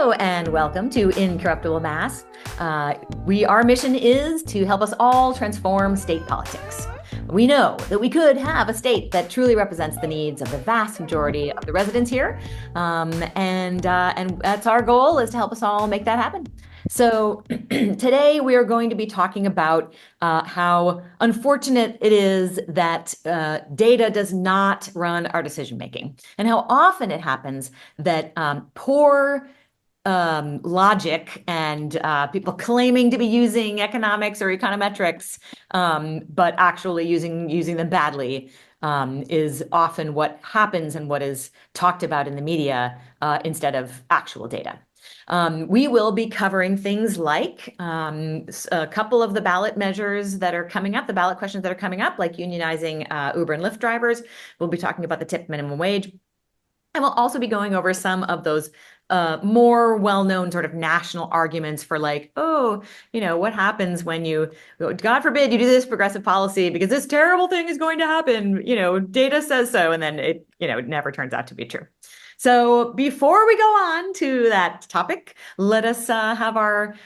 Hello and welcome to Incorruptible Mass. Our mission is to help us all transform state politics. We know that we could have a state that truly represents the needs of the vast majority of the residents here, and that's our goal, is to help us all make that happen. So today we are going to be talking about how unfortunate it is that data does not run our decision making, and how often it happens that poor logic and people claiming to be using economics or econometrics, but actually using them badly, is often what happens and what is talked about in the media instead of actual data. We will be covering things like a couple of the ballot measures that are coming up, the ballot questions that are coming up, like unionizing Uber and Lyft drivers. We'll be talking about the tip minimum wage. And we'll also be going over some of those more well-known sort of national arguments for, like, oh, what happens when you, God forbid, you do this progressive policy because this terrible thing is going to happen. Data says so, and then it never turns out to be true. So before we go on to that topic, let us have our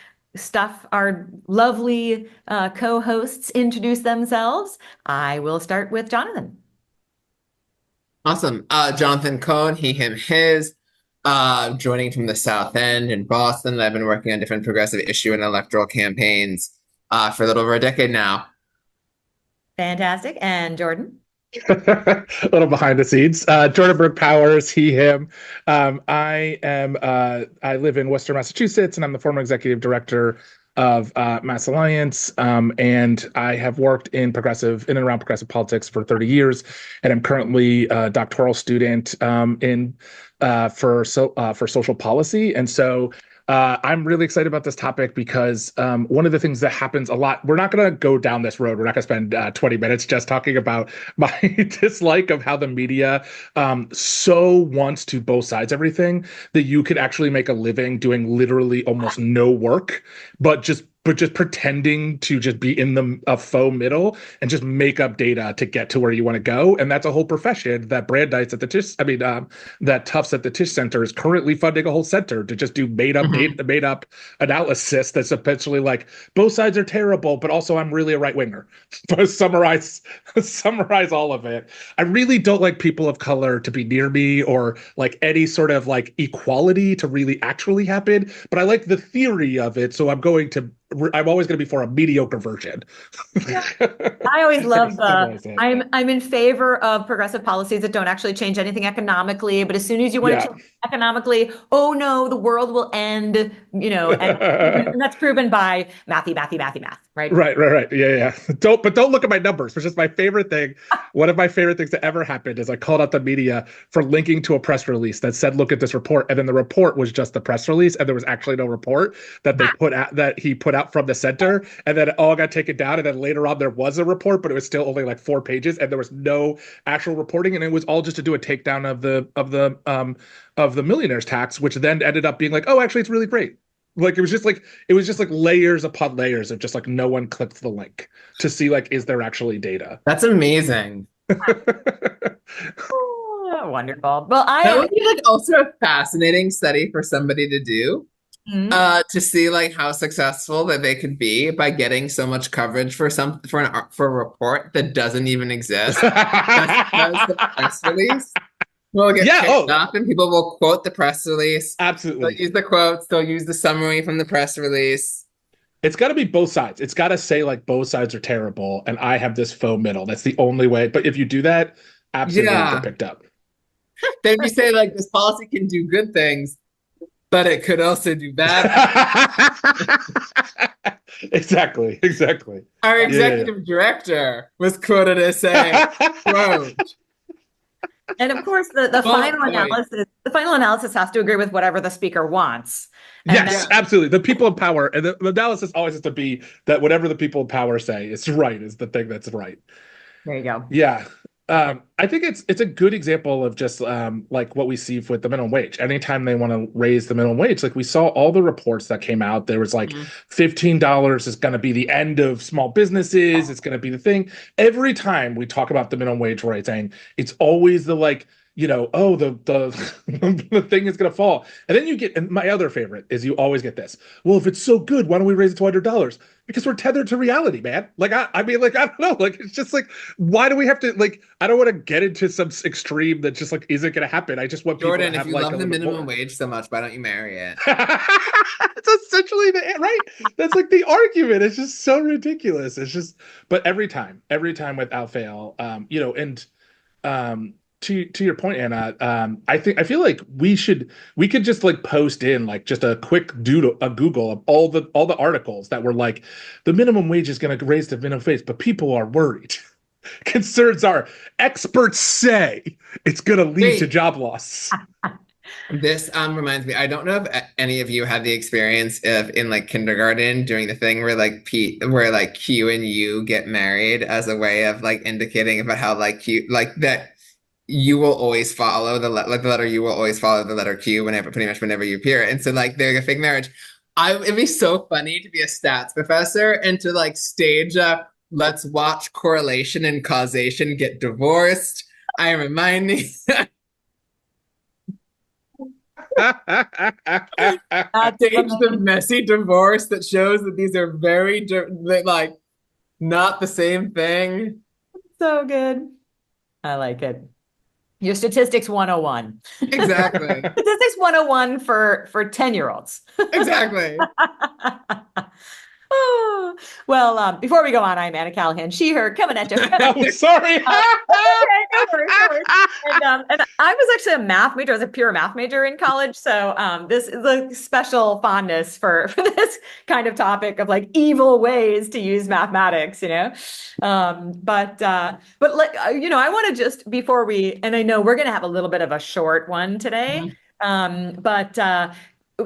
lovely co-hosts introduce themselves. I will start with Jonathan. Awesome. Jonathan Cohn, he, him, his, joining from the South End in Boston. I've been working on different progressive issue and electoral campaigns for a little over a decade now. Fantastic. And Jordan? A little behind the scenes. Jordan Burke Powers, he, him. I live in Worcester, Massachusetts, and I'm the former executive director of Mass Alliance, and I have worked in and around progressive politics for 30 years, and I'm currently a doctoral student for social policy. And so I'm really excited about this topic because one of the things that happens a lot, we're not going to go down this road. We're not going to spend 20 minutes just talking about my dislike of how the media so wants to both sides everything, that you could actually make a living doing literally almost no work, but just pretending to just be in a faux middle and just make up data to get to where you want to go. And that's a whole profession that that Tufts at the Tisch Center is currently funding a whole center to just do made up analysis that's essentially like, both sides are terrible, but also I'm really a right winger. summarize all of it. I really don't like people of color to be near me, or like any sort of like equality to really actually happen. But I like the theory of it, so I'm always going to be for a mediocre version. Yeah. I always love I'm in favor of progressive policies that don't actually change anything economically, but as soon as you want to change economically, oh no, the world will end, and that's proven by math, right? Right. Yeah. Don't look at my numbers, which is my favorite thing. One of my favorite things that ever happened is I called out the media for linking to a press release that said, look at this report. And then the report was just the press release, and there was actually no report that he put out from the center, and then it all got taken down. And then later on there was a report, but it was still only like 4 pages, and there was no actual reporting, and it was all just to do a takedown of the millionaire's tax, which then ended up being like, oh, actually it's really great. Like it was just like layers upon layers of just like no one clicked the link to see, like, is there actually data? That's amazing. Oh, wonderful. Well, that would be like also a fascinating study for somebody to do. To see like how successful that they could be by getting so much coverage for a report that doesn't even exist. That's the press release. We'll get picked up, and people will quote the press release. Absolutely. They'll use the quotes. They'll use the summary from the press release. It's got to be both sides. It's got to say like both sides are terrible, and I have this faux middle. That's the only way. But if you do that, absolutely get picked up. Then you say like this policy can do good things, but it could also do bad. Exactly. Our executive director was quoted as saying, quote. And of course, the final analysis has to agree with whatever the speaker wants. Yes, absolutely. The people in power, and the analysis always has to be that whatever the people in power say is right, is the thing that's right. There you go. Yeah. I think it's a good example of just like what we see with the minimum wage. Anytime they want to raise the minimum wage, like we saw all the reports that came out, there was like $15 is going to be the end of small businesses. It's going to be the thing. Every time we talk about the minimum wage raising, it's always the like oh, the the thing is going to fall. And then and my other favorite is you always get this. Well, if it's so good, why don't we raise it to $100? Because we're tethered to reality, man. Like, I mean, like, I don't know. Like, it's just like, why do we have to, like, I don't want to get into some extreme that just like isn't going to happen. I just want people Jordan, to have if you like love a the little bit minimum more. wage so much, why don't you marry it? It's essentially right. That's like the argument. It's just so ridiculous. It's just, but every time without fail, and to your point, Anna, I feel like we could just like post in like just a quick Google of all the articles that were like the minimum wage is going to raise the minimum wage, but people are worried. Concerns are experts say it's going to lead to Wait, job loss. this reminds me. I don't know if any of you had the experience of in like kindergarten doing the thing where like where like Q and U get married as a way of like indicating about how like Q like that you will always follow like the letter U will always follow the letter Q whenever pretty much whenever you appear. And so like they're a fake marriage. It'd be so funny to be a stats professor and to like stage a let's watch correlation and causation get divorced. I am reminding That's stage the amazing. messy divorce that shows that these are very like not the same thing. So good. I like it. Your statistics 101. Exactly. Statistics 101 for 10-year-olds. Exactly. Oh, well, before we go on, I'm Anna Callahan, she, her, coming at you. I'm sorry. Okay, no worries, no worries. And I was actually a math major. I was a pure math major in college. So this is a special fondness for this kind of topic of like evil ways to use mathematics, but like, I want to just before and I know we're going to have a little bit of a short one today. Mhm. But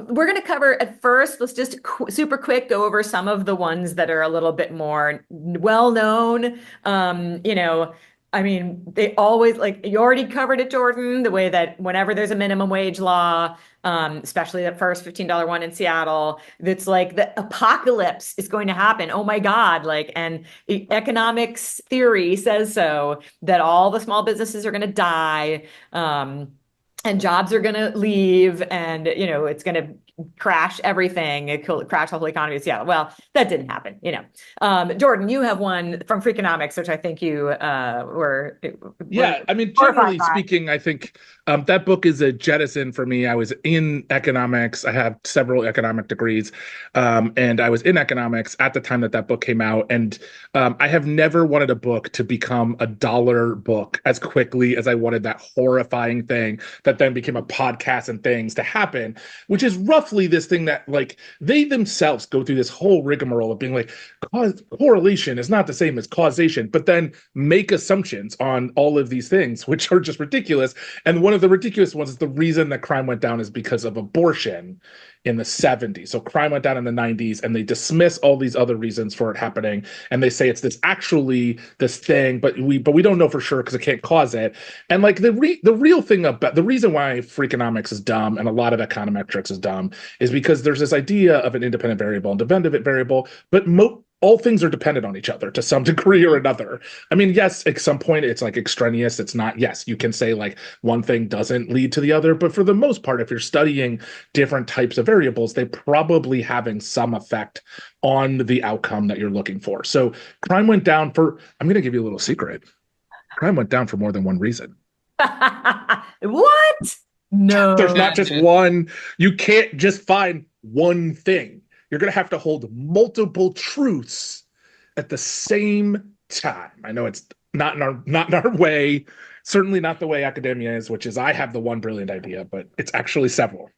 we're going to cover at first, let's just super quick go over some of the ones that are a little bit more well known. I mean, they always like you already covered it, Jordan, the way that whenever there's a minimum wage law, especially that first $15 one in Seattle, that's like the apocalypse is going to happen. Oh my God. Like, and economics theory says so that all the small businesses are going to die. And jobs are going to leave and, it's going to crash everything. It could crash the whole economy of Seattle. Well, that didn't happen, Jordan, you have one from Freakonomics, which I think you were. Yeah, I mean, generally speaking, I think that book is a jettison for me. I was in economics. I have several economic degrees, and I was in economics at the time that book came out. And I have never wanted a book to become a dollar book as quickly as I wanted that horrifying thing that then became a podcast and things to happen, which is roughly this thing that like they themselves go through this whole rigmarole of being like, correlation is not the same as causation, but then make assumptions on all of these things, which are just ridiculous. And one of the ridiculous ones is the reason that crime went down is because of abortion in the 70s. So crime went down in the 90s and they dismiss all these other reasons for it happening. And they say it's this thing, but we don't know for sure because it can't cause it. And like the real thing about the reason why Freakonomics is dumb and a lot of econometrics is dumb is because there's this idea of an independent variable and dependent variable, but all things are dependent on each other to some degree or another. I mean, yes, at some point it's like extraneous. It's not, yes, you can say like one thing doesn't lead to the other, but for the most part, if you're studying different types of variables, they probably having some effect on the outcome that you're looking for. So crime went down I'm going to give you a little secret. Crime went down for more than one reason. What? No. There's not just one. You can't just find one thing. You're going to have to hold multiple truths at the same time. I know it's not in our way, certainly not the way academia is, which is I have the one brilliant idea, but it's actually several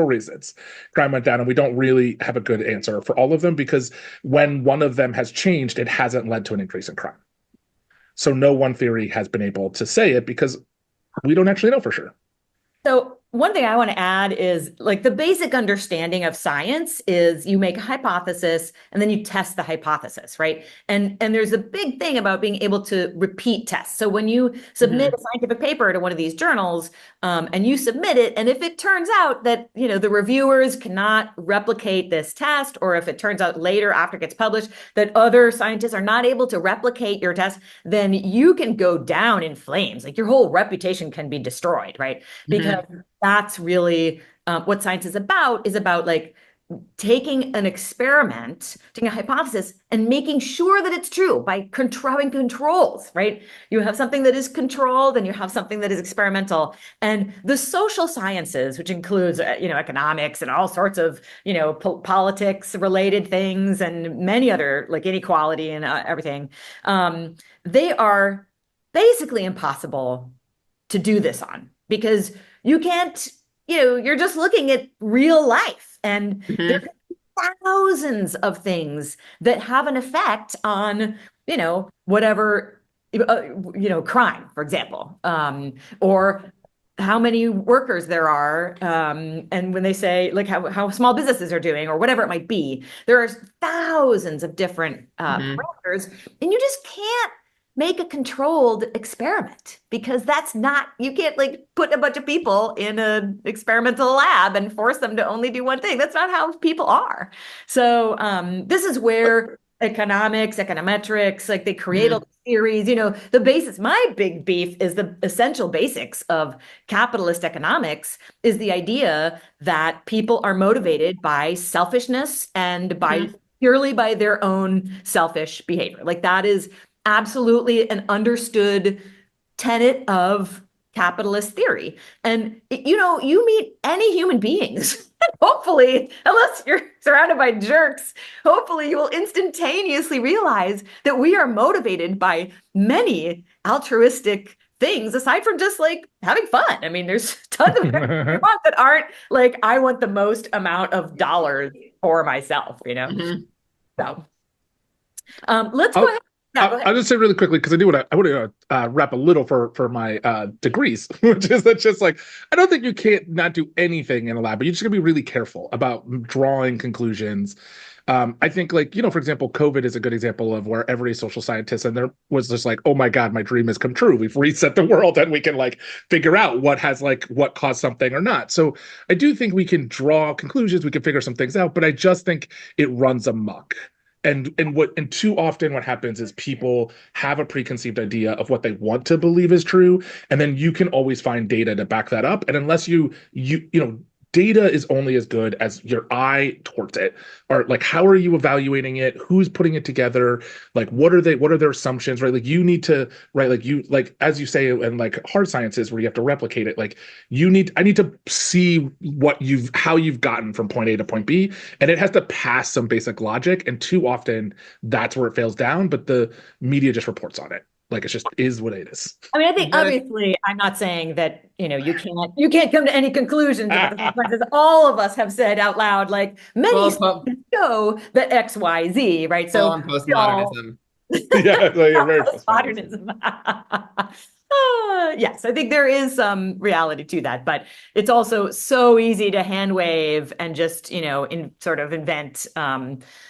reasons crime went down, and we don't really have a good answer for all of them because when one of them has changed, it hasn't led to an increase in crime. So no one theory has been able to say it because we don't actually know for sure. So one thing I want to add is like the basic understanding of science is you make a hypothesis and then you test the hypothesis, right? And there's a big thing about being able to repeat tests. So when you submit a scientific paper to one of these journals, and you submit it, and if it turns out that, you know, the reviewers cannot replicate this test, or if it turns out later after it gets published that other scientists are not able to replicate your test, then you can go down in flames. Like your whole reputation can be destroyed, right? Because that's really what science is about like taking an experiment, taking a hypothesis and making sure that it's true by controlling controls, right? You have something that is controlled and you have something that is experimental. And the social sciences, which includes, you know, economics and all sorts of, you know, politics related things and many other like inequality and everything, they are basically impossible to do this on because you can't, you know, you're just looking at real life and there are thousands of things that have an effect on, you know, whatever, you know, crime, for example, or how many workers there are. And when they say like how small businesses are doing or whatever it might be, there are thousands of different parameters and you just can't make a controlled experiment because that's not, you can't like put a bunch of people in an experimental lab and force them to only do one thing. That's not how people are. So this is where economics, econometrics, like they create all the theories, you know, the basis. My big beef is the essential basics of capitalist economics is the idea that people are motivated by selfishness and by purely by their own selfish behavior. Like that is absolutely an understood tenet of capitalist theory. And, you know, you meet any human beings, hopefully, unless you're surrounded by jerks, hopefully you will instantaneously realize that we are motivated by many altruistic things aside from just like having fun. I mean, there's tons of things that aren't like, I want the most amount of dollars for myself, you know? So let's go ahead. Yeah, I'll just say really quickly because I want to wrap a little for my degrees, which is that just like I don't think you can't not do anything in a lab, but you're just gonna be really careful about drawing conclusions. I think like, you know, for example, COVID is a good example of where every social scientist and there was just like, oh my God, my dream has come true. We've reset the world and we can like figure out what caused something or not. So I do think we can draw conclusions, we can figure some things out, but I just think it runs amok. And too often what happens is people have a preconceived idea of what they want to believe is true, and then you can always find data to back that up. And unless you know, data is only as good as your eye towards it, or like how are you evaluating it, who's putting it together, like what are their assumptions, right? Like you need to, right, like you, like as you say in like hard sciences where you have to replicate it, like I need to see how you've gotten from point A to point B, and it has to pass some basic logic, and too often that's where it fails down, but the media just reports on it. Like it just is what it is. I mean, I think obviously I'm not saying that, you know, you can't come to any conclusions about the consequences. All of us have said out loud, like many studies show that X, Y, Z, right? So on postmodernism. Yeah, so you're very postmodernism. Yes, I think there is some reality to that, but it's also so easy to hand wave and just, you know, sort of invent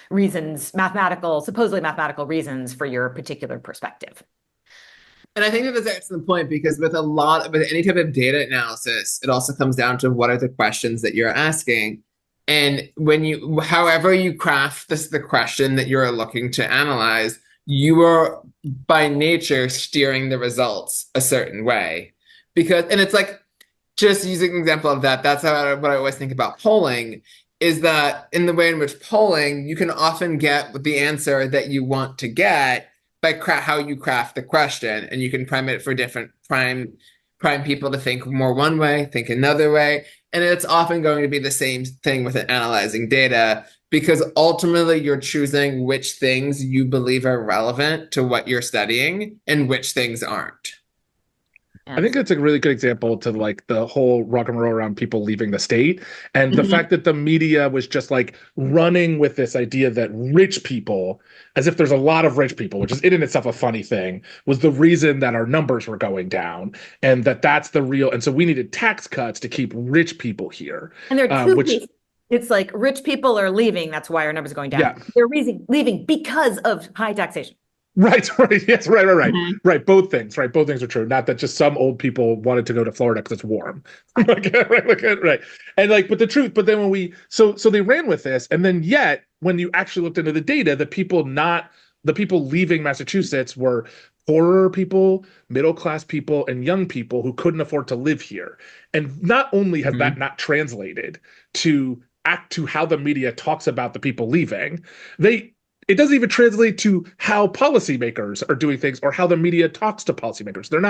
reasons, supposedly mathematical reasons for your particular perspective. And I think that that's an excellent point because with any type of data analysis, it also comes down to what are the questions that you're asking. And however you craft the question that you're looking to analyze, you are by nature steering the results a certain way. And it's like, just using an example of that, that's what I always think about polling, is that in the way in which polling, you can often get the answer that you want to get by how you craft the question, and you can prime it for different prime people to think more one way, think another way, and it's often going to be the same thing with analyzing data because ultimately you're choosing which things you believe are relevant to what you're studying and which things aren't. I think it's a really good example to like the whole rock and roll around people leaving the state, and the fact that the media was just like running with this idea that rich people, as if there's a lot of rich people, which is in itself a funny thing, was the reason that our numbers were going down, and that's the real. And so we needed tax cuts to keep rich people here. And there are two pieces. It's like rich people are leaving. That's why our numbers are going down. Yeah. They're leaving because of high taxation. Right. Yes. Right. Both things. Right. Both things are true. Not that just some old people wanted to go to Florida because it's warm. Right. And like, but then so they ran with this, and then yet when you actually looked into the data, the people leaving Massachusetts were poorer people, middle class people, and young people who couldn't afford to live here. And not only has that not translated to how the media talks about the people leaving, it doesn't even translate to how policymakers are doing things or how the media talks to policymakers. They're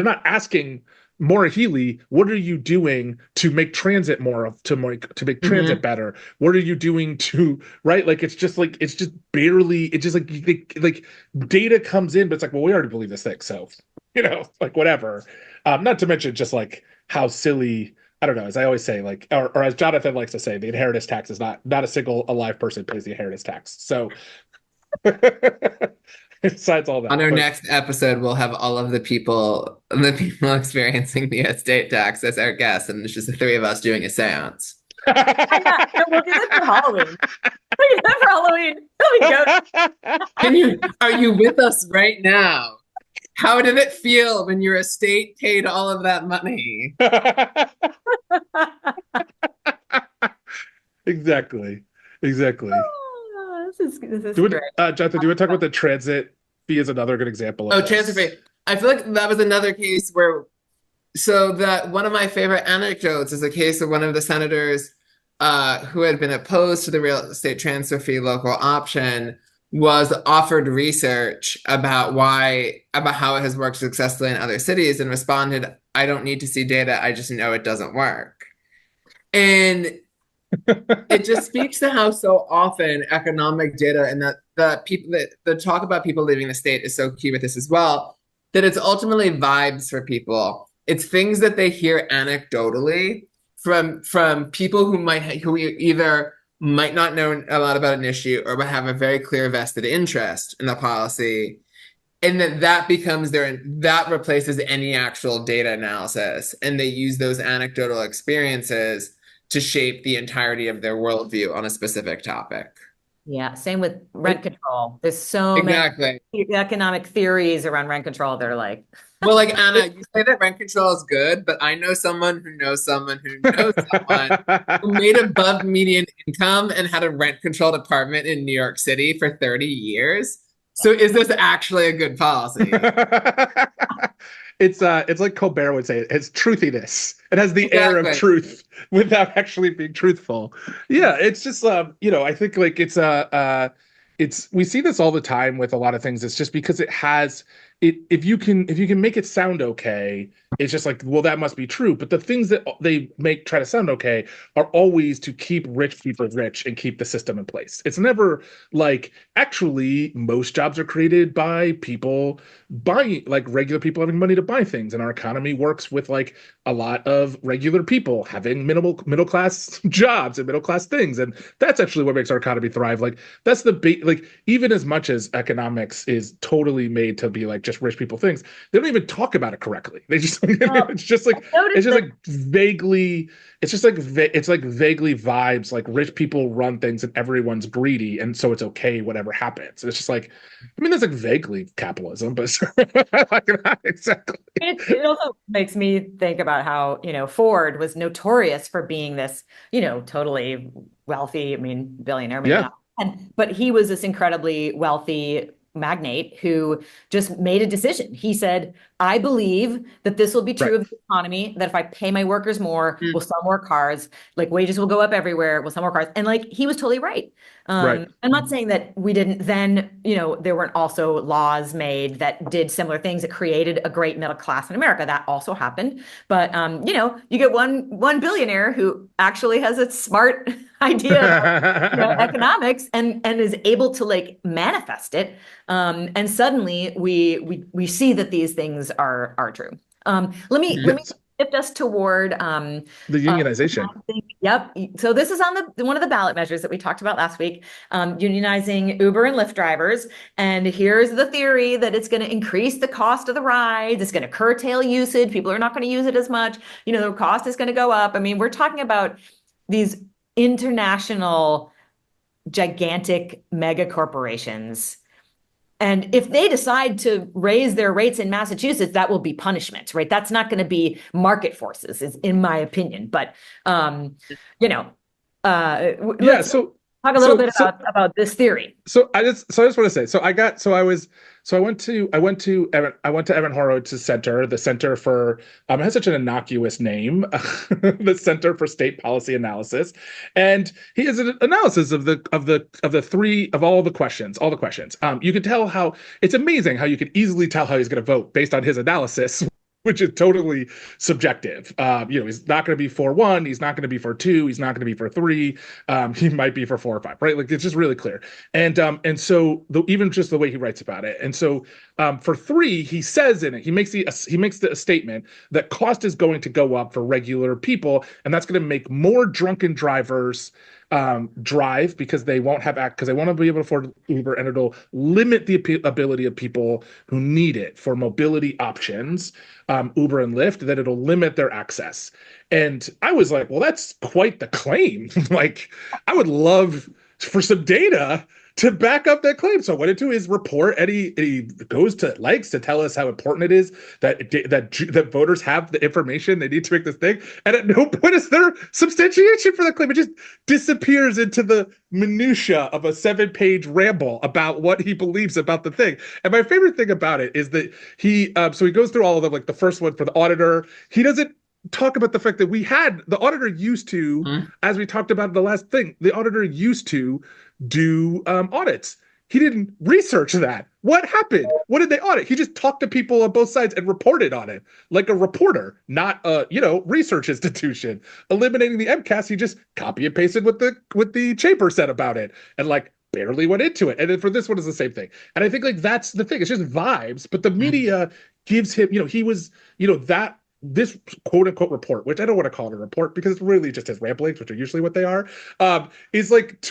not asking Maura Healey, what are you doing to make transit to make transit better? What are you doing to, right? Like, it's just barely like data comes in, but it's like, well, we already believe this thing. So, like whatever. Not to mention just like how silly, I don't know, as I always say, like, or as Jonathan likes to say, the inheritance tax is not a single alive person pays the inheritance tax. So besides all that. On our next episode, we'll have all of the people experiencing the estate tax as our guests, and it's just the three of us doing a seance. We'll do that for Halloween. We'll do that for Halloween. Are you with us right now? How did it feel when your estate paid all of that money? Exactly. Oh, this is great. Jonathan, do you want to talk about the transit fee as another good example of transit fee. I feel like that was another case where, one of my favorite anecdotes is a case of one of the senators who had been opposed to the real estate transfer fee local option was offered research about how it has worked successfully in other cities, and responded, I don't need to see data, I just know it doesn't work. And it just speaks to how so often economic data and the talk about people leaving the state is so key with this as well, that it's ultimately vibes for people. It's things that they hear anecdotally from people who either might not know a lot about an issue or have a very clear vested interest in the policy, and that becomes that replaces any actual data analysis, and they use those anecdotal experiences to shape the entirety of their worldview on a specific topic. Yeah, same with rent control. There's so many economic theories around rent control that are like, well, like, Anna, you say that rent control is good, but I know someone who knows someone who knows someone who made above median income and had a rent controlled apartment in New York City for 30 years. So is this actually a good policy? It's like Colbert would say, it's truthiness. It has the air of truth without actually being truthful. Yeah, it's just I think like it's we see this all the time with a lot of things. It's just because it has it if you can make it sound okay, it's just like, well, that must be true. But the things that they try to sound okay are always to keep rich people rich and keep the system in place. It's never like, actually, most jobs are created by people buying, like regular people having money to buy things. And our economy works with like a lot of regular people having middle class jobs and middle class things. And that's actually what makes our economy thrive. Like, that's like, even as much as economics is totally made to be like just rich people things, they don't even talk about it correctly. They just it's just like vaguely vibes, like rich people run things and everyone's greedy, and so it's okay whatever happens. It's just like, I mean, that's like vaguely capitalism, but not exactly. It also makes me think about how Ford was notorious for being this totally wealthy, billionaire maybe not. But he was this incredibly wealthy magnate who just made a decision. He said, I believe that this will be true of the economy, that if I pay my workers more, we'll sell more cars, like wages will go up everywhere, we'll sell more cars. And like, he was totally right. I'm not saying that we didn't then, there weren't also laws made that did similar things that created a great middle class in America. That also happened. But, you get one billionaire who actually has a smart idea of economics and is able to like manifest it. And suddenly we see that these things are true. Let me shift us toward the unionization. Yep. So this is on one of the ballot measures that we talked about last week, unionizing Uber and Lyft drivers. And here's the theory that it's going to increase the cost of the rides. It's going to curtail usage. People are not going to use it as much. The cost is going to go up. I mean, we're talking about these international, gigantic mega corporations. And if they decide to raise their rates in Massachusetts, that will be punishment, right? That's not going to be market forces, is in my opinion. But let's talk a little bit about this theory. I just want to say, I went to Evan Horowitz Center, the Center for it has such an innocuous name, the Center for State Policy Analysis, and he has an analysis of all the questions. You can tell how it's amazing how you can easily tell how he's going to vote based on his analysis, which is totally subjective. He's not going to be for 1, he's not going to be for 2, he's not going to be for 3. He might be for 4 or 5, right? Like, it's just really clear. And so even just the way he writes about it. And so for 3, he says in it, he makes the statement that cost is going to go up for regular people, and that's going to make more drunken drivers drive because they won't be able to afford Uber, and it'll limit the ability of people who need it for mobility options, Uber and Lyft, that it'll limit their access. And I was like, well, that's quite the claim. Like, I would love for some data to back up that claim. So I went into his report, and he likes to tell us how important it is that voters have the information they need to make this thing. And at no point is there substantiation for the claim. It just disappears into the minutia of a 7-page ramble about what he believes about the thing. And my favorite thing about it is that he goes through all of them, like the first one for the auditor. He doesn't talk about the fact that the auditor used to, as we talked about in the last thing, the auditor used to do audits. He didn't research that. What happened? What did they audit? He just talked to people on both sides and reported on it like a reporter, not a research institution. Eliminating the MCAS, he just copy and pasted what the chamber said about it, and like barely went into it. And then for this one is the same thing. And I think like that's the thing. It's just vibes, but the media gives him, he was, that this quote unquote report, which I don't want to call it a report because it's really just his ramblings, which are usually what they are, is like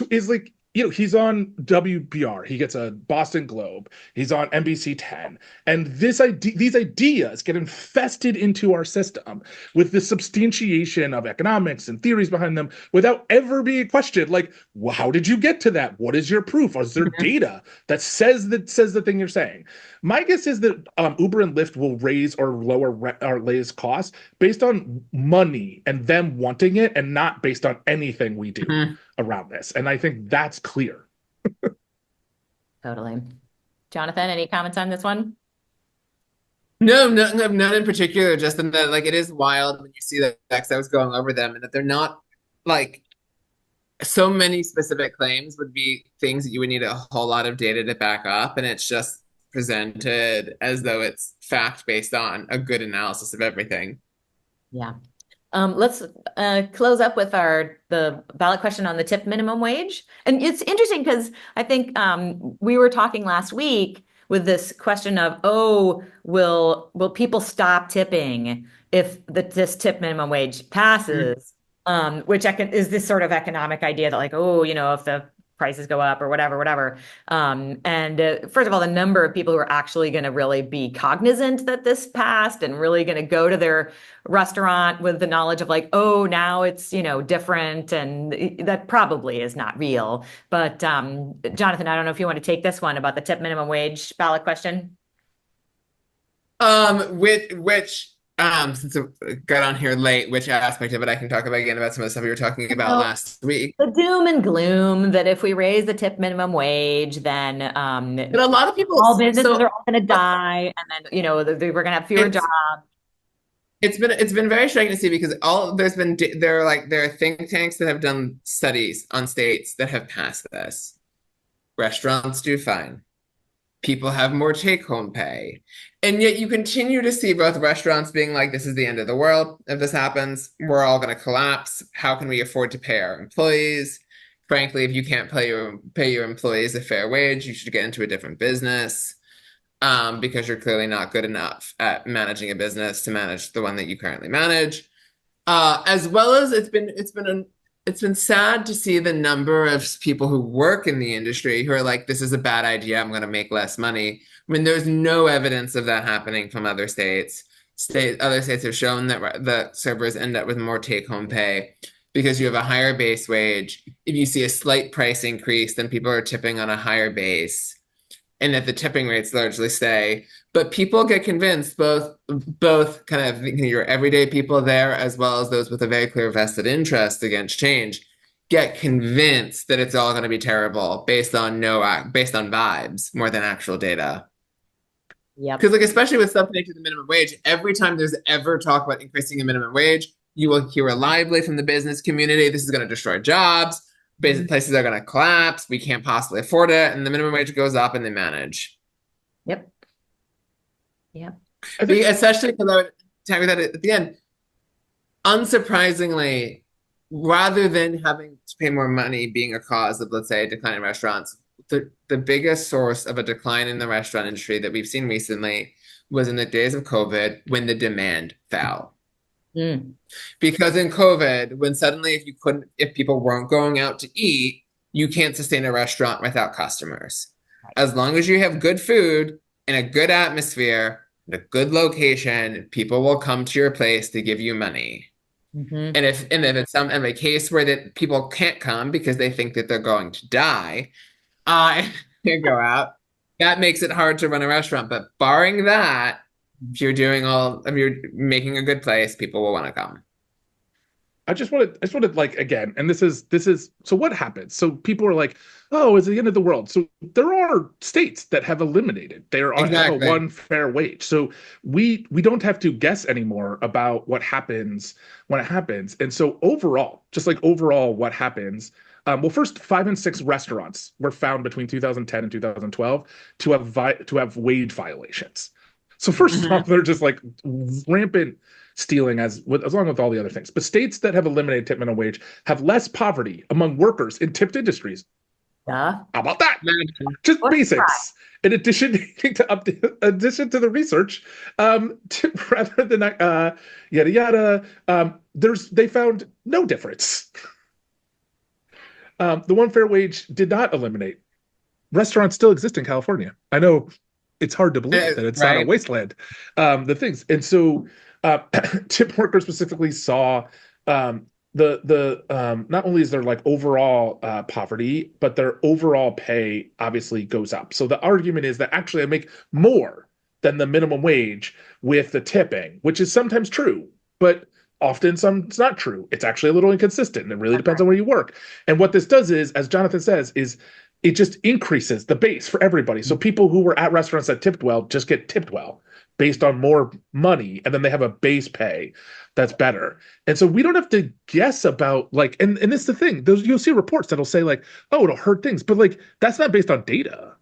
he's on WBR. He gets a Boston Globe. He's on NBC 10. And these ideas get infested into our system with the substantiation of economics and theories behind them without ever being questioned. Like, well, how did you get to that? What is your proof? Is there data that says the thing you're saying? My guess is that Uber and Lyft will raise or lower or raise costs based on money and them wanting it, and not based on anything we do around this. And I think that's clear. Totally. Jonathan, any comments on this one? No, none in particular. Just in that, like, it is wild when you see the facts I was going over them, and that they're not like so many specific claims would be things that you would need a whole lot of data to back up, and it's just presented as though it's fact based on a good analysis of everything. Yeah. Let's close up with the ballot question on the tip minimum wage. And it's interesting because I think we were talking last week with this question of, will people stop tipping if this tip minimum wage passes? Which is this sort of economic idea that like, if the prices go up or whatever. And first of all, the number of people who are actually going to really be cognizant that this passed and really going to go to their restaurant with the knowledge of like, now it's, different, and that probably is not real. But Jonathan, I don't know if you want to take this one about the tip minimum wage ballot question. Since I got on here late, which aspect of it I can talk about again about some of the stuff we were talking about last week. The doom and gloom that if we raise the tip minimum wage, then but a lot of people, all businesses are all going to die, and then we're going to have fewer jobs. It's been very striking to see because there are think tanks that have done studies on states that have passed this. Restaurants do fine. People have more take-home pay. And yet you continue to see both restaurants being like, this is the end of the world. If this happens, we're all going to collapse. How can we afford to pay our employees? Frankly, if you can't pay your employees a fair wage, you should get into a different business. because you're clearly not good enough at managing a business to manage the one that you currently manage. As well as it's been sad to see the number of people who work in the industry who are like, this is a bad idea, I'm going to make less money. I mean, there's no evidence of that happening from other states. Other states have shown that the servers end up with more take-home pay because you have a higher base wage. If you see a slight price increase, then people are tipping on a higher base, and that the tipping rates largely stay. But people get convinced, both kind of your everyday people there, as well as those with a very clear vested interest against change, get convinced that it's all going to be terrible based on vibes more than actual data. Yep. Because like especially with stuff connected to the minimum wage, every time there's ever talk about increasing the minimum wage, you will hear reliably from the business community, this is going to destroy jobs. Basic places are going to collapse. We can't possibly afford it. And the minimum wage goes up and they manage. Yep. Yep. Especially because I would tell you that at the end, unsurprisingly, rather than having to pay more money being a cause of, let's say, a decline in restaurants, the biggest source of a decline in the restaurant industry that we've seen recently was in the days of COVID when the demand fell. Because in COVID, when suddenly if people weren't going out to eat, you can't sustain a restaurant without customers. As long as you have good food and a good atmosphere and a good location, people will come to your place to give you money. And if it's a case where that people can't come because they think that they're going to die, and go out, that makes it hard to run a restaurant. But barring that, if you're making a good place, people will want to come. I just wanted like, again, and this is so what happens? So people are like, oh, it's the end of the world. So there are states that have eliminated. Have a one fair wage. So we don't have to guess anymore about what happens when it happens. And so overall, what happens? Well, first, 5 and 6 restaurants were found between 2010 and 2012 to have wage violations. So first off, they're just like rampant stealing along with all the other things. But states that have eliminated tip minimum wage have less poverty among workers in tipped industries. How about that? Just basics. In addition to the research, rather than yada yada, they found no difference. The one fair wage did not eliminate. Restaurants still exist in California. I know it's hard to believe that it's not a wasteland. The things, and so tip workers specifically saw not only is there like overall poverty, but their overall pay obviously goes up. So the argument is that actually I make more than the minimum wage with the tipping, which is sometimes true, but often it's not true. It's actually a little inconsistent, and it really depends on where you work. And what this does is, as Jonathan says, is it just increases the base for everybody. So people who were at restaurants that tipped well just get tipped well based on more money, and then they have a base pay that's better. And so we don't have to guess about like, and this is the thing, you'll see reports that'll say like, oh, it'll hurt things, but like that's not based on data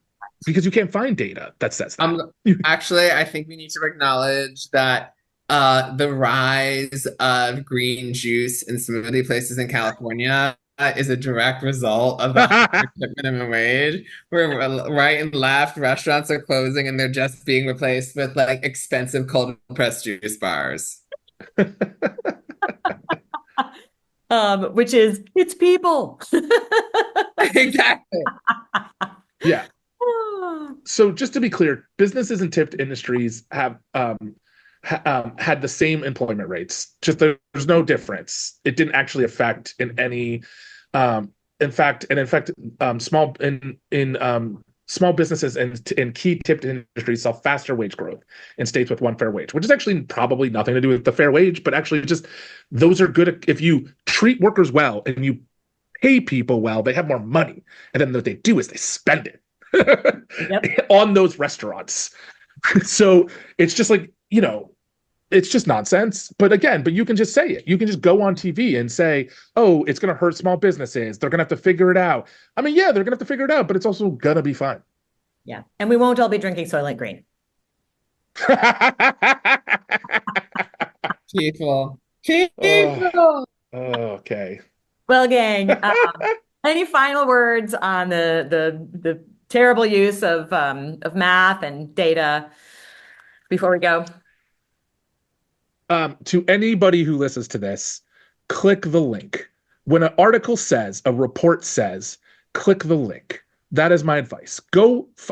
because you can't find data that says that. Actually, I think we need to acknowledge that the rise of green juice in smoothie places in California is a direct result of the minimum wage, where right and left restaurants are closing and they're just being replaced with like expensive cold pressed juice bars. Which is, it's people. Exactly. Yeah. So just to be clear, businesses in tipped industries have had the same employment rates. Just there's no difference. It didn't actually affect in any. In fact, small businesses in key tipped industries saw faster wage growth in states with one fair wage, which is actually probably nothing to do with the fair wage, but actually just those are good. If you treat workers well and you pay people well, they have more money, and then what they do is they spend it on those restaurants. So it's just like, it's just nonsense. But you can just say it. You can just go on TV and say, oh, it's going to hurt small businesses. They're going to have to figure it out. I mean, yeah, they're going to have to figure it out, but it's also going to be fine. Yeah. And we won't all be drinking Soylent Green. People. Oh, okay. Well, gang, any final words on the terrible use of math and data before we go? To anybody who listens to this, click the link. When an article says, a report says, click the link. That is my advice.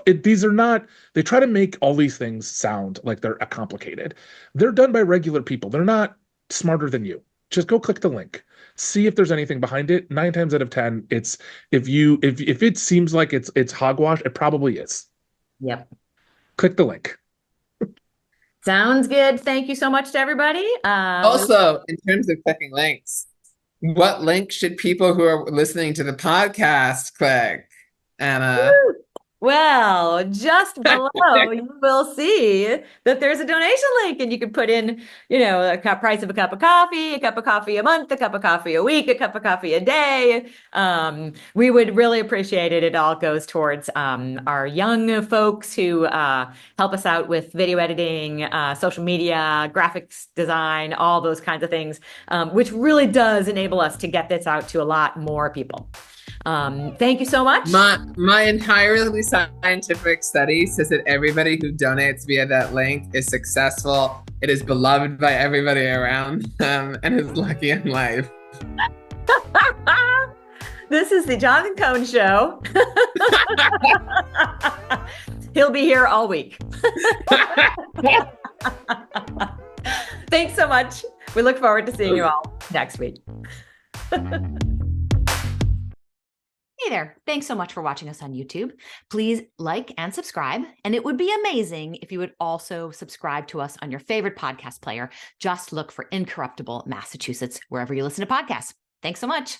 These are not, they try to make all these things sound like they're complicated. They're done by regular people. They're not smarter than you. Just go click the link. See if there's anything behind it. 9 times out of 10, it's if it seems like it's hogwash, it probably is. Yep. Click the link. Sounds good. Thank you so much to everybody. Also, in terms of clicking links, what link should people who are listening to the podcast click? Anna. Well, just below you will see that there's a donation link, and you can put in, a price of a cup of coffee a month, a cup of coffee a week, a cup of coffee a day. We would really appreciate it. It all goes towards our young folks who help us out with video editing, social media, graphics design, all those kinds of things, which really does enable us to get this out to a lot more people. Thank you so much. My entirely scientific study says that everybody who donates via that link is successful. It is beloved by everybody around them and is lucky in life. This is the Jonathan Cohn Show. He'll be here all week. Thanks so much. We look forward to seeing you all next week. Hey there. Thanks so much for watching us on YouTube. Please like and subscribe. And it would be amazing if you would also subscribe to us on your favorite podcast player. Just look for Incorruptible Massachusetts wherever you listen to podcasts. Thanks so much.